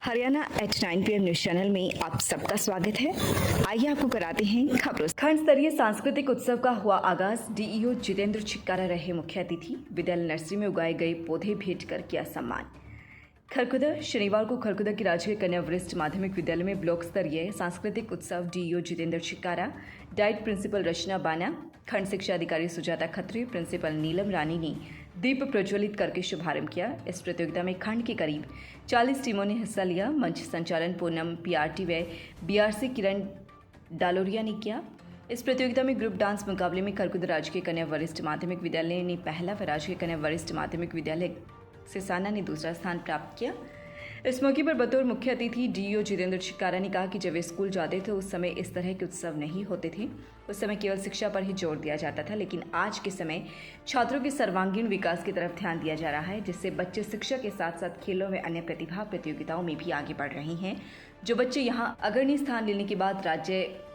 Haryana at 9 PM news channel में आप सबका स्वागत है। आइए आपको कराते हैं खबरों। खंड स्तरीय सांस्कृतिक उत्सव का हुआ आगाज। डीईओ जितेंद्र चिक्कारा रहे मुख्य अतिथि। विद्यालय नर्सरी में उगाए गए पौधे भेंट कर किया सम्मान। खरखुदा शनिवार को खरखुदा की राजकीय कन्या वरिष्ठ माध्यमिक विद्यालय में ब्लॉक स्तरीय सांस्कृतिक उत्सव DEO Jitendra Chikkara, diet principal रचना बाना, खंड शिक्षा अधिकारी सुजाता खत्री, प्रिंसिपल नीलम रानी ने दीप प्रज्वलित करके शुभारंभ किया। इस प्रतियोगिता में खंड की करीब 40 टीमों ने हिस्सा लिया। मंच संचालन पूनम पीआरटी व बीआरसी किरण डालोरिया ने किया। इस प्रतियोगिता में ग्रुप डांस मुकाबले में खरखुदा राजकीय कन्या वरिष्ठ माध्यमिक विद्यालय ने पहला व राजकीय कन्या वरिष्ठ माध्यमिक विद्यालय सिसाना ने दूसरा स्थान प्राप्त किया। इस मौके पर बतौर मुख्य अतिथि डीईओ जितेंद्र चिक्कारा ने कहा कि जब वे स्कूल जाते थे उस समय इस तरह के उत्सव नहीं होते थे। उस समय केवल शिक्षा पर ही जोर दिया जाता था, लेकिन आज के समय छात्रों के सर्वांगीण विकास की तरफ ध्यान दिया जा रहा है, जिससे बच्चे शिक्षा के साथ साथ खेलों व अन्य प्रतिभा प्रतियोगिताओं में भी आगे बढ़ रहे हैं। जो बच्चे यहाँ अग्रणी स्थान लेने के बाद राज्य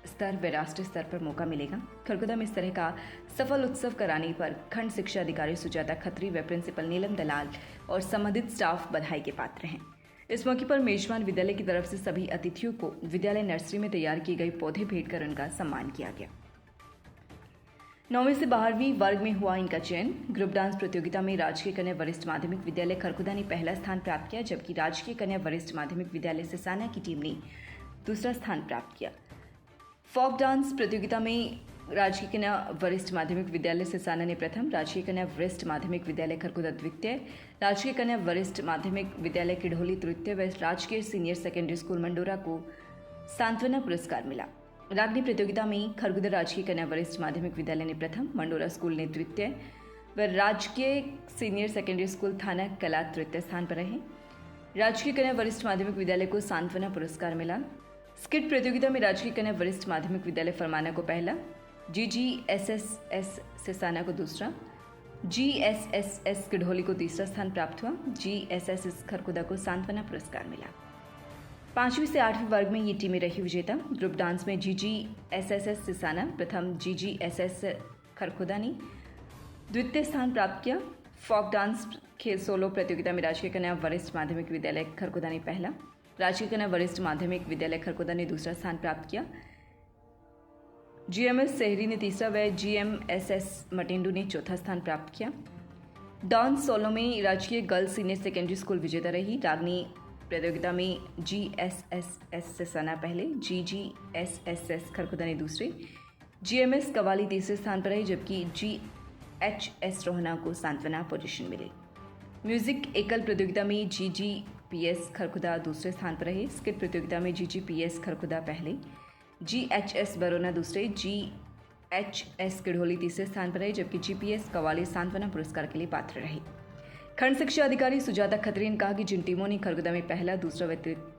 स्तर व राष्ट्रीय स्तर पर मौका मिलेगा। खरखुदा में इस तरह का सफल उत्सव कराने पर खंड शिक्षा अधिकारी सुजाता खत्री व प्रिंसिपल नीलम दलाल और संबंधित स्टाफ बधाई के पात्र हैं। इस मौके पर मेजबान विद्यालय की तरफ से सभी अतिथियों को विद्यालय नर्सरी में तैयार किए गए पौधे भेंट कर उनका सम्मान किया गया। 9वीं से 12वीं वर्ग में हुआ इनका चयन। ग्रुप डांस प्रतियोगिता में राजकीय कन्या वरिष्ठ माध्यमिक विद्यालय खरखुदा ने पहला स्थान प्राप्त किया, जबकि राजकीय कन्या वरिष्ठ माध्यमिक विद्यालय सिसाना की टीम ने दूसरा स्थान प्राप्त किया। फोक डांस प्रतियोगिता में राजकीय कन्या वरिष्ठ माध्यमिक विद्यालय सिसाना ने प्रथम, राजकीय कन्या वरिष्ठ माध्यमिक विद्यालय खरखुदा द्वितीय, राजकीय कन्या वरिष्ठ माध्यमिक विद्यालय किढोली तृतीय व राजकीय सीनियर सेकेंडरी स्कूल मंडोरा को सांत्वना पुरस्कार मिला। रागनी प्रतियोगिता में खरखुदा राजकीय कन्या वरिष्ठ माध्यमिक विद्यालय ने प्रथम, मंडोरा स्कूल ने द्वितीय व राजकीय सीनियर सेकेंडरी स्कूल थाना कला तृतीय स्थान पर रहे। राजकीय कन्या वरिष्ठ माध्यमिक विद्यालय को सांत्वना पुरस्कार मिला। स्किट प्रतियोगिता में राजकीय कन्या वरिष्ठ माध्यमिक विद्यालय फरमाना को पहला, जीजीएसएसएस सिसाना को दूसरा, जीएसएसएस किढोली को तीसरा स्थान प्राप्त हुआ। जीएसएसएस खरखुदा को सांत्वना पुरस्कार मिला। 5वीं से 8वीं वर्ग में ये टीमें रही विजेता। ग्रुप डांस में जीजीएसएसएस सिसाना प्रथम, जीजीएसएस खरखुदा ने द्वितीय स्थान प्राप्त किया। फोक डांस खेल सोलो प्रतियोगिता में राजकीय कन्या वरिष्ठ माध्यमिक विद्यालय खरखुदा ने पहला, राजकीय कन्या वरिष्ठ माध्यमिक विद्यालय खरखुदा ने दूसरा स्थान प्राप्त किया। जीएमएस शहरी ने तीसरा व जीएमएसएस मटिंडू ने चौथा स्थान प्राप्त किया। डांस सोलो में राजकीय गर्ल्स सीनियर सेकेंडरी स्कूल विजेता रही। रागनी प्रतियोगिता में जीएसएसएस सिसाना पहले, जीजीएसएसएस खरखुदा ने दूसरे, जीएमएस कवाली तीसरे स्थान पर रही, जबकि जीएचएस रोहना को सांत्वना पोजीशन मिली। म्यूजिक एकल प्रतियोगिता में जीजीपीएस खरखुदा दूसरे स्थान पर रहे। स्किट प्रतियोगिता में जीजीपीएस खरखुदा पहले, जीएचएस बरोना दूसरे, जीएचएस किढोली तीसरे स्थान पर रहे, जबकि जीपीएस कवाली सांत्वना पुरस्कार के लिए पात्र रहे। खंड शिक्षा अधिकारी सुजाता खत्री ने कहा कि जिन टीमों ने खरखुदा में पहला, दूसरा व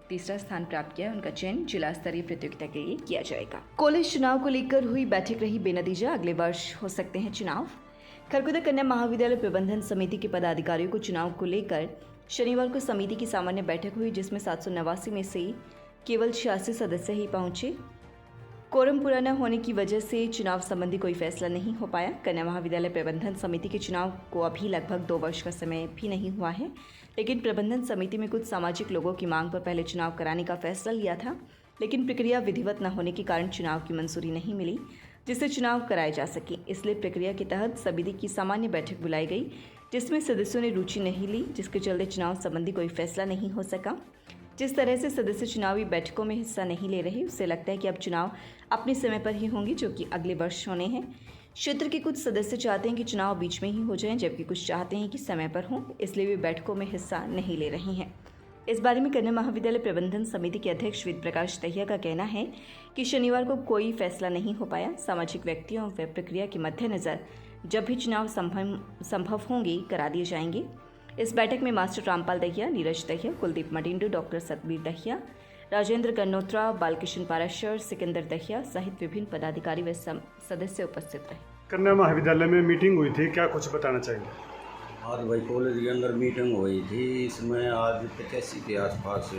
तीसरा स्थान प्राप्त किया, उनका चयन जिला स्तरीय प्रतियोगिता के लिए किया जाएगा। कॉलेज चुनाव को लेकर हुई बैठक रही बेनतीजा। अगले वर्ष हो सकते हैं चुनाव। खरखुदा कन्या महाविद्यालय प्रबंधन समिति के पदाधिकारियों को चुनाव को लेकर शनिवार को समिति की सामान्य बैठक हुई, जिसमें 789 में से केवल 86 सदस्य ही पहुंचे। कोरम पूरा न होने की वजह से चुनाव संबंधी कोई फैसला नहीं हो पाया। कन्या महाविद्यालय प्रबंधन समिति के चुनाव को अभी लगभग 2 वर्ष का समय भी नहीं हुआ है, लेकिन प्रबंधन समिति में कुछ सामाजिक लोगों की मांग पर पहले चुनाव कराने का फैसला लिया था, लेकिन प्रक्रिया विधिवत न होने के कारण चुनाव की मंजूरी नहीं मिली जिससे चुनाव कराए जा सके। इसलिए प्रक्रिया के तहत समिति की सामान्य बैठक बुलाई गई, जिसमें सदस्यों ने रुचि नहीं ली, जिसके चलते चुनाव संबंधी कोई फैसला नहीं हो सका। जिस तरह से सदस्य चुनावी बैठकों में हिस्सा नहीं ले रहे, उससे लगता है कि अब चुनाव अपने समय पर ही होंगे, जो कि अगले वर्ष होने हैं। क्षेत्र के कुछ सदस्य चाहते हैं कि चुनाव बीच में ही हो जाएं, जबकि कुछ चाहते हैं कि समय पर हों, इसलिए वे बैठकों में हिस्सा नहीं ले रहे हैं। इस बारे में कन्या महाविद्यालय प्रबंधन समिति के अध्यक्ष वेद प्रकाश दहिया का कहना है कि शनिवार को कोई फैसला नहीं हो पाया। सामाजिक व्यक्तियों व प्रक्रिया के मद्देनजर जब भी चुनाव संभव होंगे करा दिए जाएंगे। इस बैठक में मास्टर रामपाल दहिया, नीरज दहिया, कुलदीप मटिंडू, डॉक्टर सतबीर दहिया, राजेंद्र कन्नोत्रा, बालकृष्ण पाराशर, सिकंदर दहिया सहित विभिन्न पदाधिकारी व सदस्य उपस्थित रहे। कन्या महाविद्यालय में मीटिंग हुई थी, क्या कुछ बताना चाहिए? आज भाई कॉलेज के अंदर मीटिंग हुई थी। इसमें आज 85 के आसपास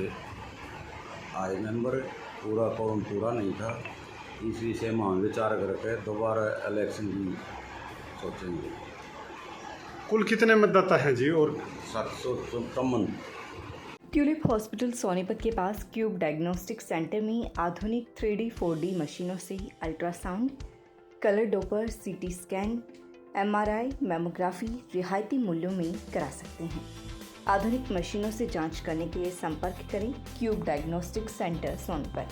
आए मेंबर। पूरा फॉर्म पूरा नहीं था, इस विषय में हम विचार करके दोबारा इलेक्शन की सोचेंगे। कुल कितने मतदाता हैं जी? और 753 ट्यूलिप हॉस्पिटल सोनीपत के पास क्यूब डायग्नोस्टिक सेंटर में आधुनिक 3D 4D मशीनों से ultrasound, colour Doppler, CT scan, MRI, mammography रियायती मूल्यों में करा सकते हैं। आधुनिक मशीनों से जांच करने के लिए संपर्क करें क्यूब डायग्नोस्टिक सेंटर सोनीपत।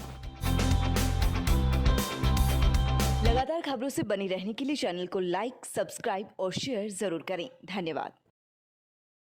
लगातार खबरों से बनी रहने के लिए चैनल को लाइक, सब्सक्राइब और शेयर जरूर करें। धन्यवाद।